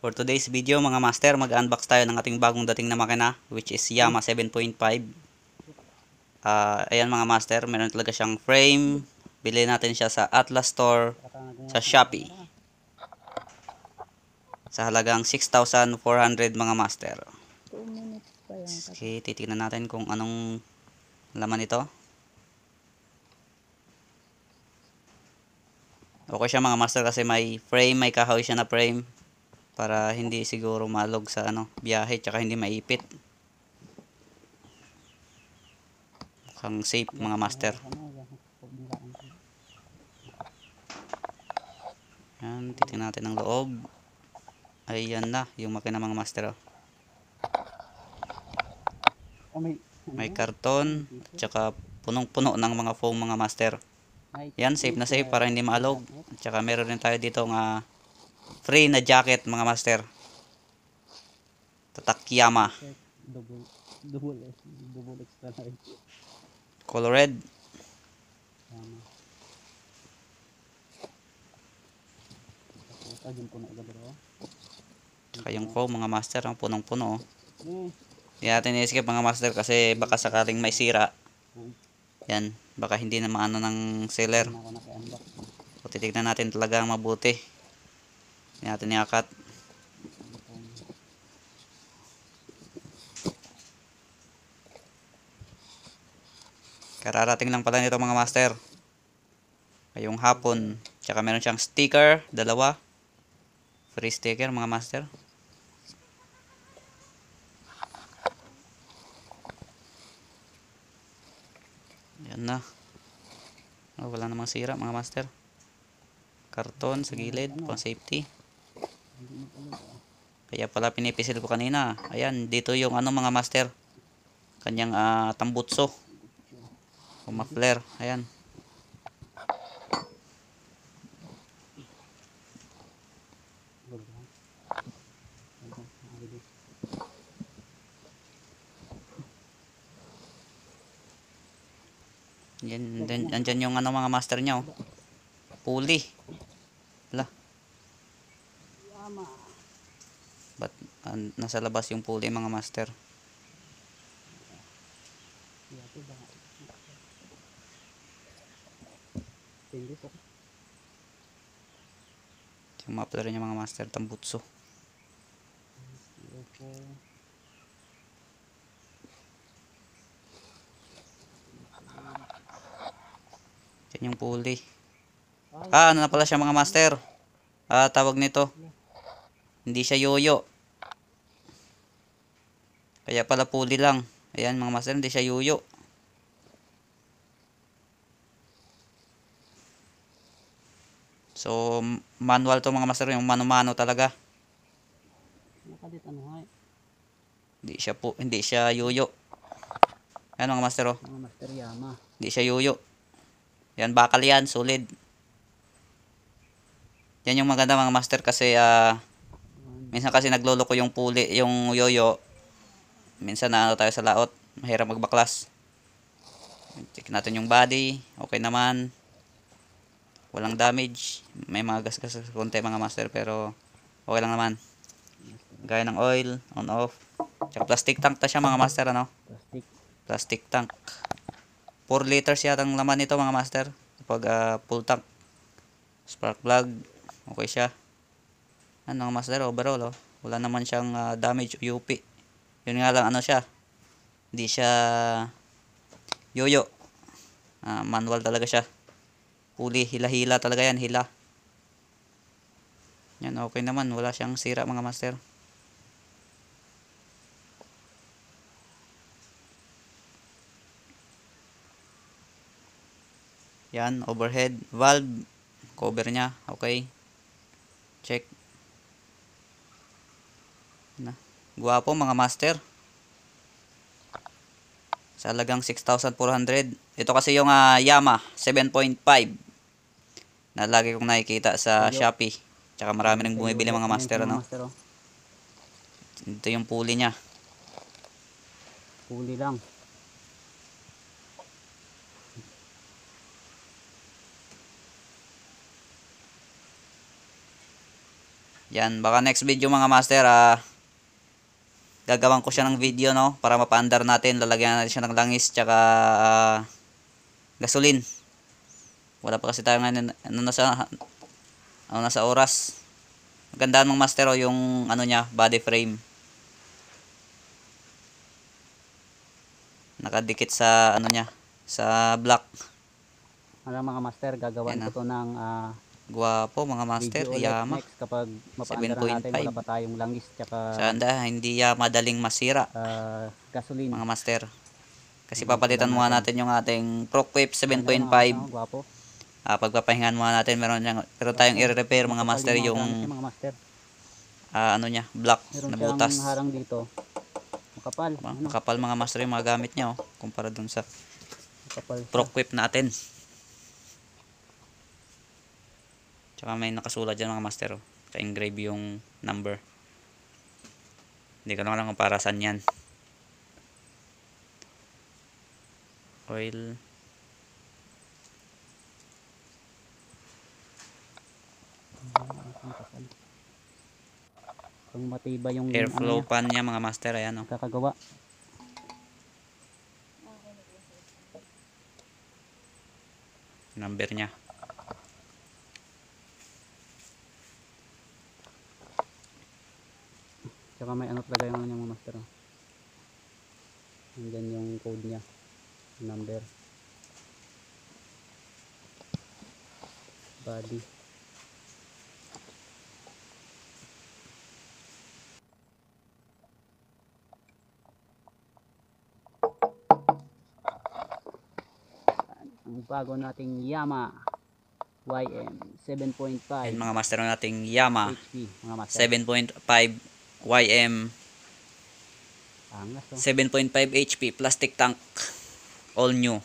For today's video mga master, mag-unbox tayo ng ating bagong dating na makina which is Yamaha 7.5. Ayan mga master, meron talaga siyang frame. Bili natin siya sa Atlas Store sa Shopee. Sa halagang 6,400 mga master. Okay, titignan natin kung anong laman ito. Okay siya mga master kasi may frame, may kahoy siya na frame. Para hindi siguro malog sa biyahe, tsaka hindi maipit. Mukhang safe mga master. Yan, titingnan natin ang loob. Ayan na, yung makina mga master. May karton, tsaka punong-puno ng mga foam mga master. Yan, safe na safe para hindi maalog. Tsaka meron rin tayo dito nga free na jacket mga master. Tatak Yamaha. Double extra large. Color red. Tsaka yung foam mga master, ang punong-puno. Hindi natin i-skip mga master kasi baka sakaling may sira. Yan, baka hindi na maano ng seller. So, titignan natin talaga mabuti. Hindi natin iakat. Kararating lang pala nito mga master. Ngayong hapon. Tsaka meron siyang sticker, dalawa. Free sticker mga master. Yan na. Oh, wala namang sira mga master. Karton sa gilid, pang safety. Kaya pala pinipisil ko kanina. Ayan, dito yung mga master. Kanyang tambutso. O muffler. Ayan. Yan, andyan yung mga master niya. Oh. Pulley. Wala. Ba't nasa labas yung pulley mga master? Yung muffler niya mga master, tambutso. Yan yung pulley. Ano na pala siya mga master? Tawag nito. Hindi siya yoyo. Kaya pala pulley lang. Ayan mga master, hindi siya yoyo. So, manual to mga master, yung mano-mano talaga. Hindi siya yoyo. Ayan mga master, oh. Hindi siya yoyo. Yan, bakal yan, solid. Yan yung maganda mga master kasi minsan kasi nagloloko yung pulley, yung yoyo. Minsan tayo sa laot, mahirap magbaklas. Check natin yung body, okay naman. Walang damage. May mga gasgas sa konti mga master pero okay lang naman. Gaya ng oil, on off. Tsaka plastic tank ta siya mga master Plastic tank. 4 liters yata ang laman nito mga master. Pag full tank. Spark plug, okay siya. Mga master, overall wala naman siyang damage o UP. Yun nga lang siya. Hindi siya yoyo. Manual talaga siya. Pulley, hila-hila talaga yan, hila. Yan, okay naman. Wala siyang sira mga master. Yan, overhead valve. Cover niya, okay. Check. Guwapo mga master. Sa halagang 6,400. Ito kasi yung Yamaha 7.5 na lagi kong nakikita sa Shopee. Tsaka marami ring bumibili mga master Ito yung pulley niya. Pulley lang. Yan, baka next video mga master, gagawan ko siya ng video, no, para mapaandar natin. Lalagyan natin siya ng langis tsaka gasolin. Wala pa kasi tayo ngayon nasa oras. Magandaan mga master, oh, yung ano niya, body frame. Nakadikit sa ano niya, sa block. Mga master, gagawan Yan, ko to ng Gwapo mga master, video ulit Yama. next kapag mapaandar natin. 7.5. Wala pa tayong langis tsaka Sanda, hindi madaling masira gasoline. mga master. Kasi papalitan muna natin yung ating ProQuip 7.5. Gwapo. Pagpapahingan muna natin, meron tayong i-repair mga master, yung mga master. ano niya, block Meron na butas. siyang harang dito. Makapal. Makapal mga master yung mga gamit niya, oh, kumpara dun sa Makapal siya. ProQuip natin. Tsaka may nakasulat dyan mga master, oh. Ka-engrave yung number. Hindi ko na alam kung para saan yan. Oil. Kung matibay yung Airflow ano pan niya mga master, ayan, oh. kakagawa. Number niya. Tsaka may ano talaga yung ano niya mga master. Andyan yung code niya. Number. Body. Ang bago nating Yama YM 7.5 Ayan mga master nating Yama HP mga master. 7.5 YM Angas, oh. 7.5 HP plastic tank, all new.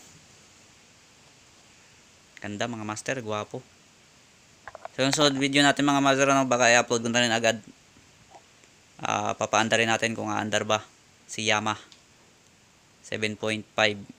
Ganda mga master, gwapo. So yung sunod video natin mga master, ano, baka i-upload ko na rin agad. Papaandar rin natin kung aandar ba si Yama 7.5